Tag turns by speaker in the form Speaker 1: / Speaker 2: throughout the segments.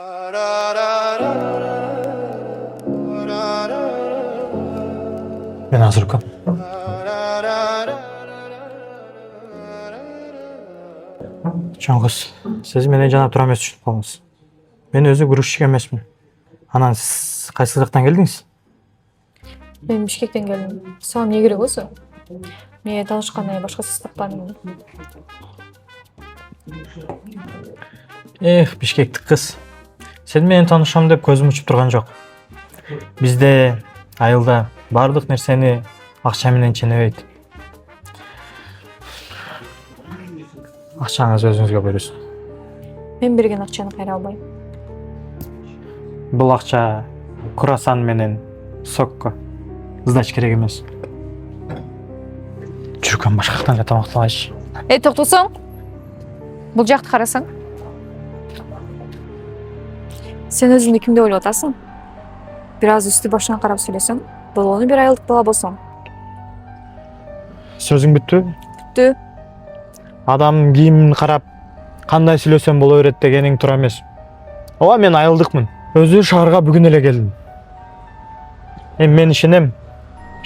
Speaker 1: Ben hazırım. Чоңгуз, сиз менен жана тура эмес түшүнүп калдыңыз. Мен өзү грузчик эмесмин. Анан сиз кайсы жактан келдиңиз?
Speaker 2: Мен Бишкектен келдим. Сага эмне керек болсо? Мен таанышкандай башка сиз таппадым.
Speaker 1: Бишкектик кыз. Сен менен таанышам деп көзүм учуп турган жок. Бизде айылда бардык нерсени акча менен ченебейт. Акчаңызды өзүңүзгө буйрусун.
Speaker 2: Мен берген акчаны кайра албайм.
Speaker 1: Бул акча круассан менен сокко. Сдач керек эмес. Жүргөн башка жактан эле тамактабайчы.
Speaker 2: Токтосоң. Бул жакты карасаң. Сен өзүңдү ким деп ойлоп атасың? Бир аз үстү башыңа карап сүйлөсөң, болгону бир айылдык бала болсоң.
Speaker 1: Сөзүң бүттүбү?
Speaker 2: Бүттү.
Speaker 1: Адам кийимин карап кандай сүйлөсөм боло берет дегениң туура эмес. Ооба, мен айылдыкмын. Өзү шаарга бүгүн эле келдим. Мен ишенем,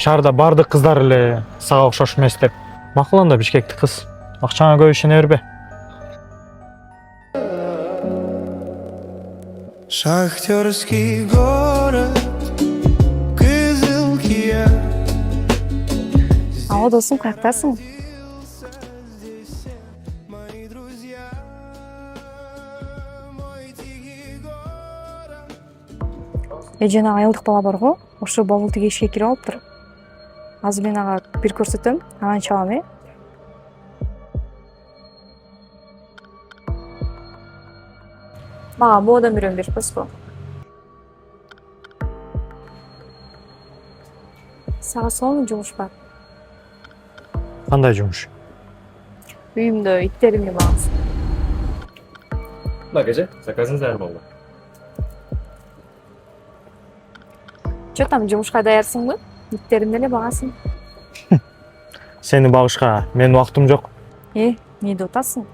Speaker 1: шаарда бардык кыздар эле сага окшош эмес деп. Макул анда Бишкектик кыз. Акчаңа көп ишене бербе.
Speaker 3: Шахтерский город, Кызылкия.
Speaker 2: Ага, досум, каяктасың? Жана айылдык бала барго, ошо бабыл тиги ишке кирип алыптыр. Азыр мен ага бир көрсөтөм, анан чабам, Мага модадан бирөөнү берип койсузбу? Сага сонун жумуш бар.
Speaker 1: Кандай жумуш?
Speaker 2: Үйүмдө иттеримди багасың.
Speaker 4: Багаже, заказыңыз даяр болду.
Speaker 2: Жо там жумушка даярсыңбы? Иттеримди эле багасың.
Speaker 1: Сени багышка менин убактым жок.
Speaker 2: Эмне деп атасың?